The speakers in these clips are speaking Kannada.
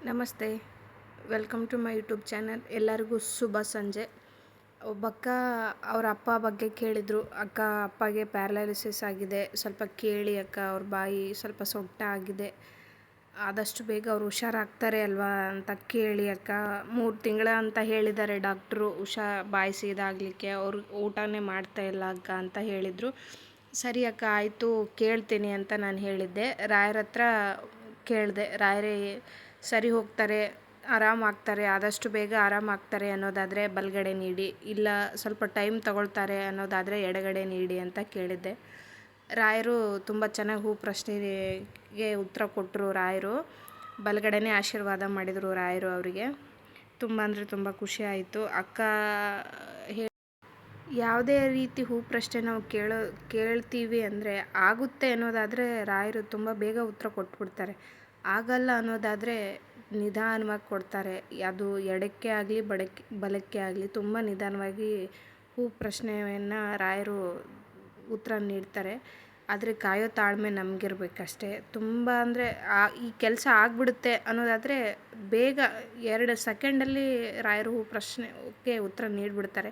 ನಮಸ್ತೆ. Welcome to my YouTube channel. ಎಲ್ಲರಿಗೂ ಶುಭ ಸಂಜೆ. ಒಬ್ಬಕ್ಕ ಅವ್ರ ಅಪ್ಪ ಬಗ್ಗೆ ಕೇಳಿದರು. ಅಕ್ಕ, ಅಪ್ಪಗೆ ಪ್ಯಾರಲೈಸಿಸ್ ಆಗಿದೆ, ಸ್ವಲ್ಪ ಕೇಳಿ ಅಕ್ಕ, ಅವ್ರ ಬಾಯಿ ಸ್ವಲ್ಪ ಸೊಟ್ಟ ಆಗಿದೆ, ಆದಷ್ಟು ಬೇಗ ಅವ್ರು ಹುಷಾರಾಗ್ತಾರೆ ಅಲ್ವಾ ಅಂತ ಕೇಳಿ ಅಕ್ಕ. 3 ತಿಂಗಳ ಅಂತ ಹೇಳಿದ್ದಾರೆ ಡಾಕ್ಟ್ರು ಬಾಯಿ ಸೀದಾಗಲಿಕ್ಕೆ. ಅವ್ರು ಊಟನೇ ಮಾಡ್ತಾ ಇಲ್ಲ ಅಕ್ಕ ಅಂತ ಹೇಳಿದರು. ಸರಿ ಅಕ್ಕ, ಆಯಿತು ಕೇಳ್ತೀನಿ ಅಂತ ನಾನು ಹೇಳಿದ್ದೆ. ರಾಯರ ಹತ್ರ ಕೇಳಿದೆ. ರಾಯರೇ ಸರಿ ಹೋಗ್ತಾರೆ, ಆರಾಮಾಗ್ತಾರೆ, ಆದಷ್ಟು ಬೇಗ ಆರಾಮಾಗ್ತಾರೆ ಅನ್ನೋದಾದರೆ ಬಲಗಡೆ ನೀಡಿ, ಇಲ್ಲ ಸ್ವಲ್ಪ ಟೈಮ್ ತಗೊಳ್ತಾರೆ ಅನ್ನೋದಾದರೆ ಎಡಗಡೆ ನೀಡಿ ಅಂತ ಕೇಳಿದ್ದೆ. ರಾಯರು ತುಂಬ ಚೆನ್ನಾಗಿ ಪ್ರಶ್ನೆಗೆ ಉತ್ತರ ಕೊಟ್ಟರು. ರಾಯರು ಬಲಗಡೆನೇ ಆಶೀರ್ವಾದ ಮಾಡಿದರು. ರಾಯರು ಅವರಿಗೆ ತುಂಬ ಅಂದರೆ ತುಂಬ ಖುಷಿ ಆಯಿತು. ಅಕ್ಕ ಯಾವುದೇ ರೀತಿ ಪ್ರಶ್ನೆ ನಾವು ಕೇಳ್ತೀವಿ ಅಂದರೆ ಆಗುತ್ತೆ ಅನ್ನೋದಾದರೆ ರಾಯರು ತುಂಬ ಬೇಗ ಉತ್ತರ ಕೊಟ್ಬಿಡ್ತಾರೆ. ಆಗಲ್ಲ ಅನ್ನೋದಾದರೆ ನಿಧಾನವಾಗಿ ಕೊಡ್ತಾರೆ. ಅದು ಎಡಕ್ಕೆ ಆಗಲಿ ಬಲಕ್ಕೆ ಆಗಲಿ ತುಂಬ ನಿಧಾನವಾಗಿ ಪ್ರಶ್ನೆಯನ್ನು ರಾಯರು ಉತ್ತರ ನೀಡ್ತಾರೆ. ಆದರೆ ಕಾಯೋ ತಾಳ್ಮೆ ನಮಗಿರ್ಬೇಕಷ್ಟೇ. ತುಂಬ ಅಂದರೆ ಈ ಕೆಲಸ ಆಗಿಬಿಡುತ್ತೆ ಅನ್ನೋದಾದರೆ ಬೇಗ 2 ಸೆಕೆಂಡಲ್ಲಿ ರಾಯರು ಪ್ರಶ್ನೆಗೆ ಉತ್ತರ ನೀಡಿಬಿಡ್ತಾರೆ.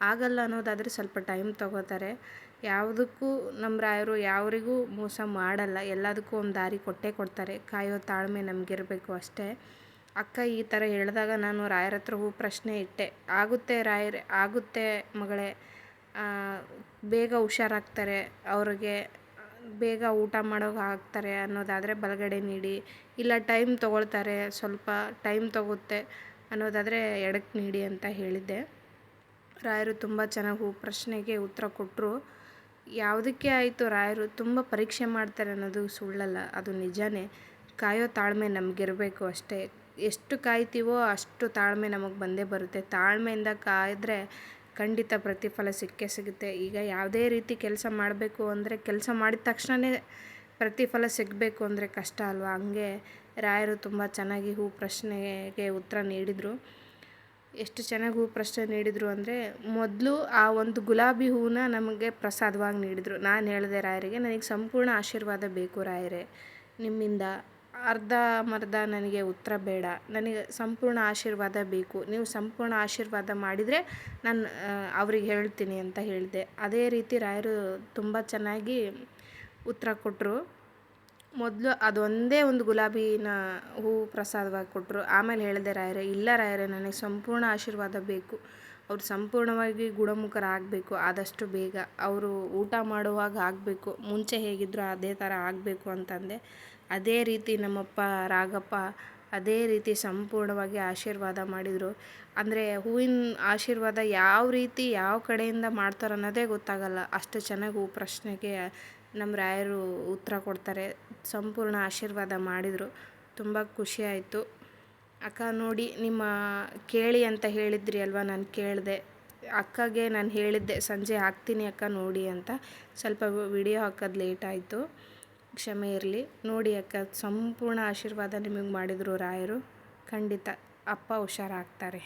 ಆಗಲ್ಲ ಅನ್ನೋದಾದರೆ ಸ್ವಲ್ಪ ಟೈಮ್ ತಗೋತಾರೆ. ಯಾವುದಕ್ಕೂ ನಮ್ಮ ರಾಯರು ಯಾರಿಗೂ ಮೋಸ ಮಾಡಲ್ಲ, ಎಲ್ಲದಕ್ಕೂ ಒಂದು ದಾರಿ ಕೊಟ್ಟೇ ಕೊಡ್ತಾರೆ. ಕಾಯೋ ತಾಳ್ಮೆ ನಮಗಿರಬೇಕು ಅಷ್ಟೇ. ಅಕ್ಕ ಈ ಥರ ಹೇಳಿದಾಗ ನಾನು ರಾಯರ ಹತ್ರ ಪ್ರಶ್ನೆ ಇಟ್ಟೆ. ಆಗುತ್ತೆ ರಾಯರೇ, ಆಗುತ್ತೆ ಮಗಳೇ, ಬೇಗ ಹುಷಾರಾಗ್ತಾರೆ, ಅವ್ರಿಗೆ ಬೇಗ ಊಟ ಮಾಡೋಕೆ ಆಗ್ತಾರೆ ಅನ್ನೋದಾದರೆ ಬಲಗಡೆ ನೀಡಿ, ಇಲ್ಲ ಟೈಮ್ ತೊಗೊಳ್ತಾರೆ, ಸ್ವಲ್ಪ ಟೈಮ್ ತಗುತ್ತೆ ಅನ್ನೋದಾದರೆ ಎಡಕ್ಕೆ ನೀಡಿ ಅಂತ ಹೇಳಿದ್ದೆ. ರಾಯರು ತುಂಬ ಚೆನ್ನಾಗಿ ಪ್ರಶ್ನೆಗೆ ಉತ್ತರ ಕೊಟ್ಟರು. ಯಾವುದಕ್ಕೆ ಆಯಿತು, ರಾಯರು ತುಂಬ ಪರೀಕ್ಷೆ ಮಾಡ್ತಾರೆ ಅನ್ನೋದು ಸುಳ್ಳಲ್ಲ, ಅದು ನಿಜನೇ. ಕಾಯೋ ತಾಳ್ಮೆ ನಮಗಿರಬೇಕು ಅಷ್ಟೇ. ಎಷ್ಟು ಕಾಯ್ತೀವೋ ಅಷ್ಟು ತಾಳ್ಮೆ ನಮಗೆ ಬಂದೇ ಬರುತ್ತೆ. ತಾಳ್ಮೆಯಿಂದ ಕಾಯಿದ್ರೆ ಖಂಡಿತ ಪ್ರತಿಫಲ ಸಿಕ್ಕೇ ಸಿಗುತ್ತೆ. ಈಗ ಯಾವುದೇ ರೀತಿ ಕೆಲಸ ಮಾಡಬೇಕು ಅಂದರೆ ಕೆಲಸ ಮಾಡಿದ ತಕ್ಷಣವೇ ಪ್ರತಿಫಲ ಸಿಗಬೇಕು ಅಂದರೆ ಕಷ್ಟ ಅಲ್ವಾ. ಹಂಗೆ ರಾಯರು ತುಂಬ ಚೆನ್ನಾಗಿ ಪ್ರಶ್ನೆಗೆ ಉತ್ತರ ನೀಡಿದರು. ಎಷ್ಟು ಚೆನ್ನಾಗಿ ಪ್ರಶ್ನೆ ನೀಡಿದರು ಅಂದರೆ, ಮೊದಲು ಆ ಒಂದು ಗುಲಾಬಿ ಹೂವನ್ನ ನಮಗೆ ಪ್ರಸಾದವಾಗಿ ನೀಡಿದರು. ನಾನು ಹೇಳಿದೆ ರಾಯರಿಗೆ, ನನಗೆ ಸಂಪೂರ್ಣ ಆಶೀರ್ವಾದ ಬೇಕು ರಾಯರೇ, ನಿಮ್ಮಿಂದ ಅರ್ಧಂಬರ್ಧ ನನಗೆ ಉತ್ತರ ಬೇಡ, ನನಗೆ ಸಂಪೂರ್ಣ ಆಶೀರ್ವಾದ ಬೇಕು. ನೀವು ಸಂಪೂರ್ಣ ಆಶೀರ್ವಾದ ಮಾಡಿದರೆ ನಾನು ಅವ್ರಿಗೆ ಹೇಳ್ತೀನಿ ಅಂತ ಹೇಳಿದೆ. ಅದೇ ರೀತಿ ರಾಯರು ತುಂಬ ಚೆನ್ನಾಗಿ ಉತ್ತರ ಕೊಟ್ಟರು. ಮೊದಲು ಅದೊಂದೇ ಒಂದು ಗುಲಾಬಿನ ಹೂವು ಪ್ರಸಾದವಾಗಿ ಕೊಟ್ಟರು. ಆಮೇಲೆ ಹೇಳಿದೆ ರಾಯರೇ, ಇಲ್ಲ ರಾಯರೇ, ನನಗೆ ಸಂಪೂರ್ಣ ಆಶೀರ್ವಾದ ಬೇಕು. ಅವ್ರು ಸಂಪೂರ್ಣವಾಗಿ ಗುಣಮುಖರಾಗಬೇಕು, ಆದಷ್ಟು ಬೇಗ ಅವರು ಊಟ ಮಾಡುವಾಗ ಆಗಬೇಕು, ಮುಂಚೆ ಹೇಗಿದ್ರು ಅದೇ ಥರ ಆಗಬೇಕು ಅಂತಂದೆ. ಅದೇ ರೀತಿ ನಮ್ಮಪ್ಪ ರಾಗಪ್ಪ ಅದೇ ರೀತಿ ಸಂಪೂರ್ಣವಾಗಿ ಆಶೀರ್ವಾದ ಮಾಡಿದರು. ಅಂದರೆ ಹೂವಿನ ಆಶೀರ್ವಾದ ಯಾವ ರೀತಿ ಯಾವ ಕಡೆಯಿಂದ ಮಾಡ್ತಾರೆ ಅನ್ನೋದೇ ಗೊತ್ತಾಗಲ್ಲ, ಅಷ್ಟು ಚೆನ್ನಾಗಿ ಪ್ರಶ್ನೆಗೆ ನಮ್ಮ ರಾಯರು ಉತ್ತರ ಕೊಡ್ತಾರೆ. ಸಂಪೂರ್ಣ ಆಶೀರ್ವಾದ ಮಾಡಿದರು. ತುಂಬ ಖುಷಿಯಾಯಿತು. ಅಕ್ಕ ನೋಡಿ, ನಿಮ್ಮ ಕೇಳಿ ಅಂತ ಹೇಳಿದ್ರಿ ಅಲ್ವಾ, ನಾನು ಕೇಳಿದೆ. ಅಕ್ಕಗೆ ನಾನು ಹೇಳಿದ್ದೆ ಸಂಜೆ ಹಾಕ್ತೀನಿ ಅಕ್ಕ ನೋಡಿ ಅಂತ. ಸ್ವಲ್ಪ ವಿಡಿಯೋ ಹಾಕೋದು ಲೇಟ್ ಆಯಿತು, ಕ್ಷಮೆ ಇರಲಿ. ನೋಡಿ ಅಕ್ಕ, ಸಂಪೂರ್ಣ ಆಶೀರ್ವಾದ ನಿಮಗೆ ಮಾಡಿದರು ರಾಯರು. ಖಂಡಿತ ಅಪ್ಪ ಹುಷಾರಾಗ್ತಾರೆ.